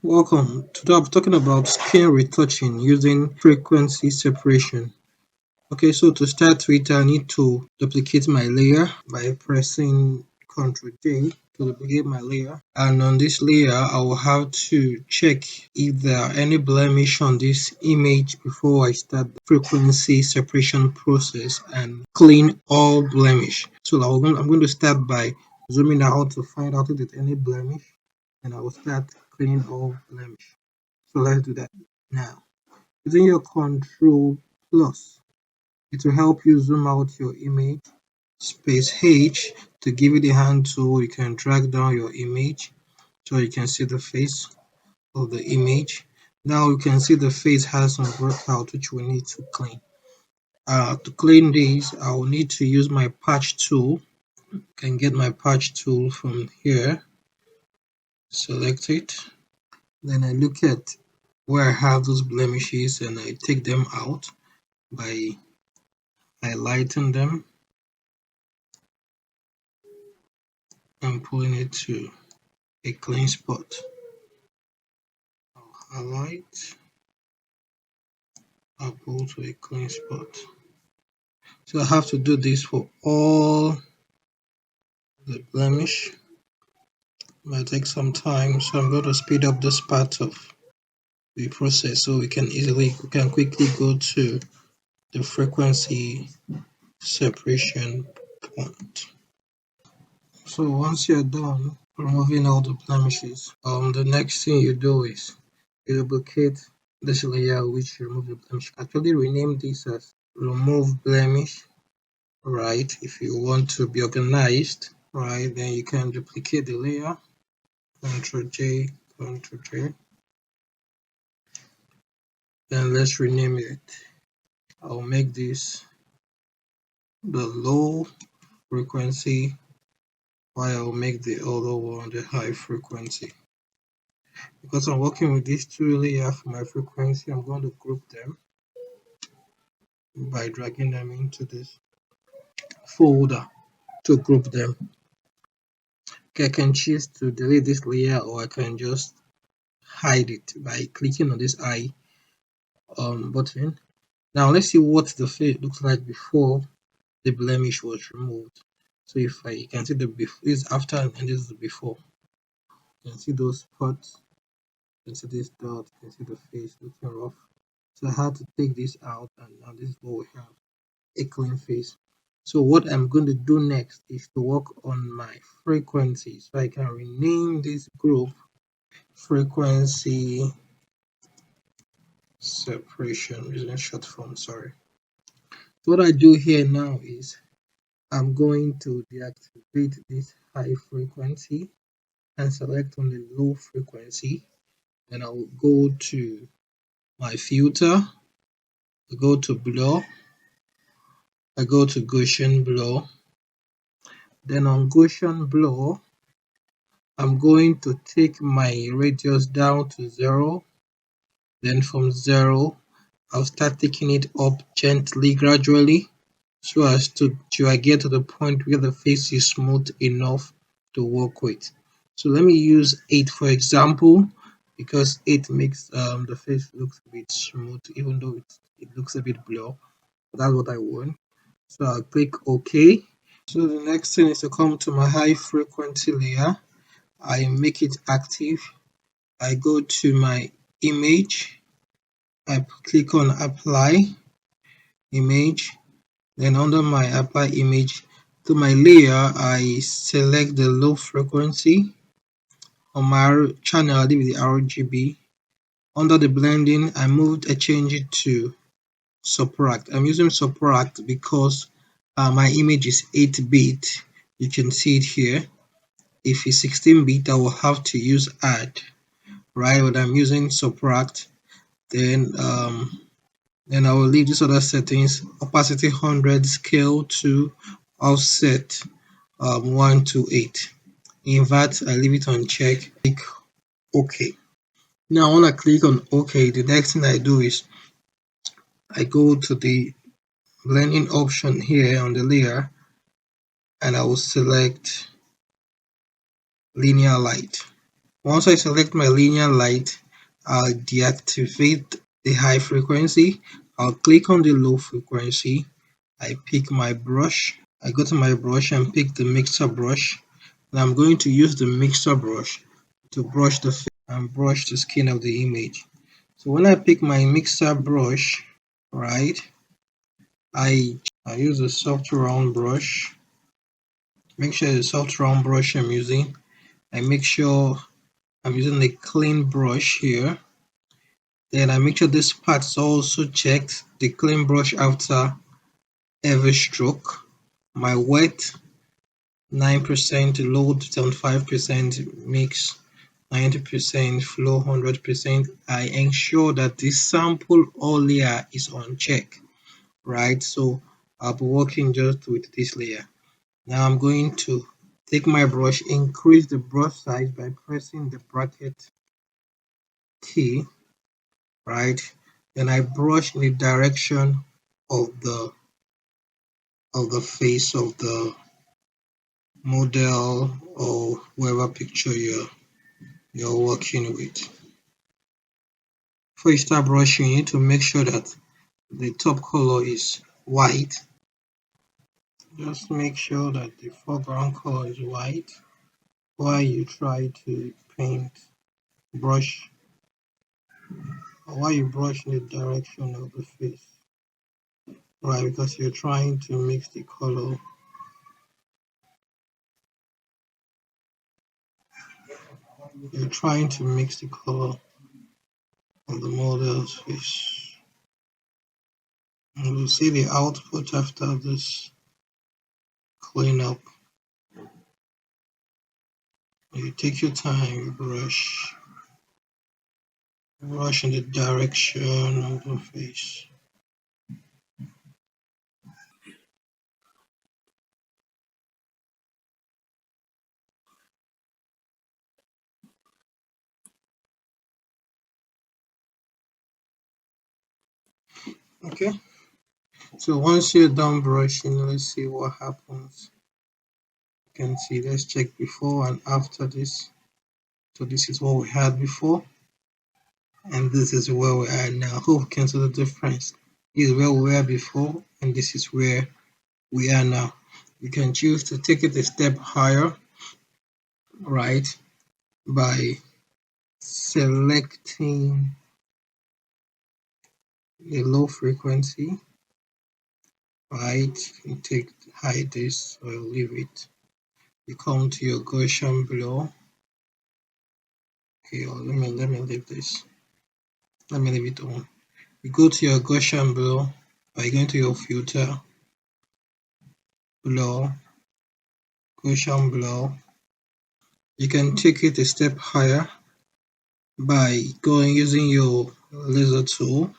Welcome. Today I'm talking about skin retouching using frequency separation. Okay, so to start with, I need to duplicate my layer by pressing Ctrl J to duplicate my layer. And on this layer, I will have to check if there are any blemish on this image before I start the frequency separation process and clean all blemish. So I'm going to start by zooming out to find out if there's any blemish, and I will start cleaning all blemish. So let's do that now. Using your Control Plus, it will help you zoom out your image. Space H to give you the hand tool. You can drag down your image so you can see the face of the image. Now you can see the face has some breakout which we need to clean. To clean these, I will need to use my patch tool. You can get my patch tool from here. Select it. Then I look at where I have those blemishes and I take them out by highlighting them and pulling it to a clean spot. I'll highlight, I'll pull to a clean spot. So I have to do this for all the blemish. It might take some time, so I'm going to speed up this part of the process so we can quickly go to the frequency separation point. So once you're done removing all the blemishes, the next thing you do is you duplicate this layer which you remove the blemish. Actually rename this as remove blemish, right? If you want to be organized, right, then you can duplicate the layer, Ctrl J, Ctrl J. Then let's rename it. I'll make this the low frequency, while I'll make the other one the high frequency. Because I'm working with these two layers for my frequency, I'm going to group them by dragging them into this folder to group them. Okay, I can choose to delete this layer or I can just hide it by clicking on this I button. Now let's see what the face looks like before the blemish was removed. So if you can see the before, this is after and this is the before. You can see those spots, you can see this dot, you can see the face looking rough. So I had to take this out, and now this is what we have, a clean face. So what I'm going to do next is to work on my frequency. So I can rename this group frequency separation using short form, sorry. So what I do here now is I'm going to deactivate this high frequency and select on the low frequency. Then I will go to my filter, I go to blur, I go to Gaussian blur. Then on Gaussian blur, I'm going to take my radius down to 0. Then from 0, I'll start taking it up gently, gradually, so as to I get to the point where the face is smooth enough to work with. So let me use 8 for example, because 8 makes the face looks a bit smooth, even though it looks a bit blur. That's what I want. So I'll click OK. So the next thing is to come to my high frequency layer. I make it active. I go to my image. I click on apply image. Then under my apply image, to my layer, I select the low frequency. On my channel, I leave the RGB. Under the blending, I change it to subtract. I'm using subtract because my image is 8-bit. You can see it here. If it's 16-bit, I will have to use add, right? But I'm using subtract. Then I will leave these other settings: opacity 100, scale to offset 1 to 8. Invert, I leave it on check. Click OK. Now when I click on OK, the next thing I do is I go to the blending option here on the layer, and I will select linear light. Once I select my linear light, I'll deactivate the high frequency. I'll click on the low frequency. I pick my brush. I go to my brush and pick the mixer brush. And I'm going to use the mixer brush to brush the face and brush the skin of the image. So when I pick my mixer brush, right, I use a soft round brush. Make sure it's a soft round brush I'm using. I make sure I'm using a clean brush here. Then I make sure this part is also checked, the clean brush after every stroke. My wet 9%, load 75%, mix 90%, flow 100%. I ensure that this sample all layer is on check, right? So I'll be working just with this layer. Now I'm going to take my brush, increase the brush size by pressing the bracket key, right? Then I brush in the direction of the face of the model or whoever picture you're working with. Before you start brushing, you need to make sure that the top color is white. Just make sure that the foreground color is white while you try to paint, brush, or while you brush in the direction of the face, right? Because you're trying to mix the color. You're trying to mix the color of the model's face. And we'll see the output after this cleanup. You take your time, you brush in the direction of the face. Okay, so once you're done brushing, let's see what happens. You can see, let's check before and after this. So this is what we had before, and this is where we are now. Hope you can see the difference. This is where we were before, and this is where we are now. You can choose to take it a step higher, right, by selecting a low frequency, right? You take hide this or leave it. You come to your Gaussian below. Okay, or let me leave this. Let me leave it on. You go to your Gaussian below by going to your filter below, Gaussian below. You can take it a step higher by going using your laser tool.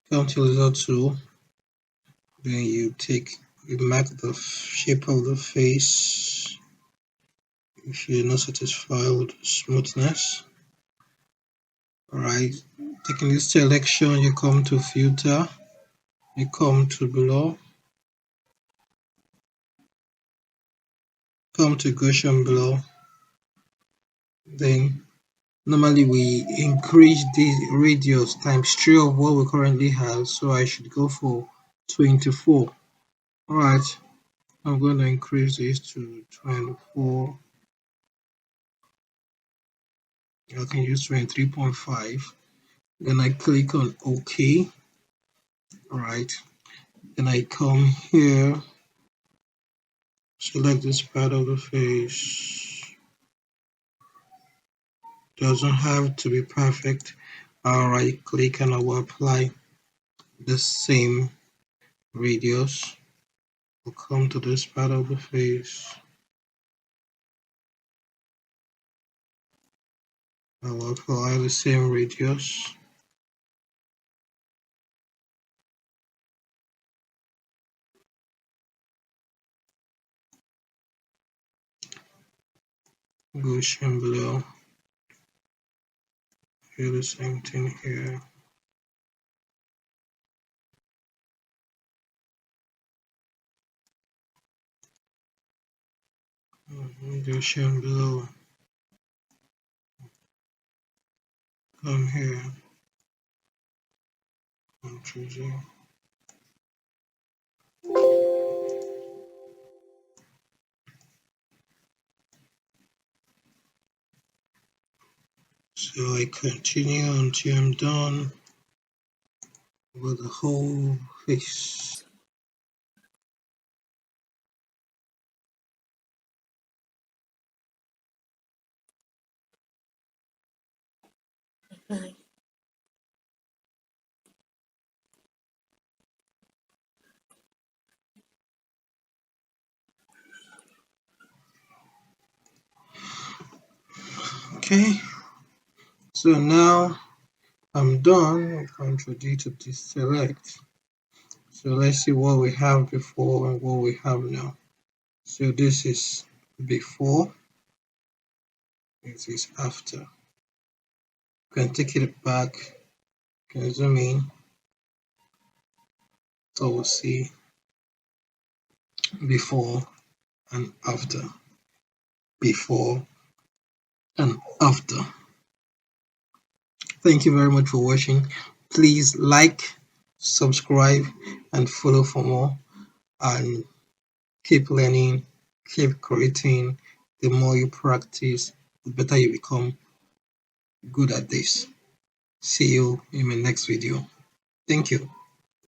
Come to laser tool, then you mark the shape of the face. If you're not satisfied with smoothness, alright, taking this selection, you come to filter, you come to below, come to Gaussian below. Then normally we increase the radius times 3 of what we currently have, so I should go for 24. Alright, I'm going to increase this to 24. I can use 23.5. Then I click on OK. Alright, then I come here, select this part of the face. Doesn't have to be perfect. I'll right click and I will apply the same radius. We'll come to this part of the face. I will apply the same radius. Gaussian below. Do the same thing here. Gaussian below. I'm here. I'm choosing. So I continue until I'm done with the whole face. Okay, so now I'm done with Ctrl D to deselect. So let's see what we have before and what we have now. So this is before, this is after. You can take it back, you can zoom in, so we'll see before and after, before and after. Thank you very much for watching. Please like, subscribe, and follow for more. And keep learning, keep creating. The more you practice, the better you become good at this. See you in my next video. Thank you.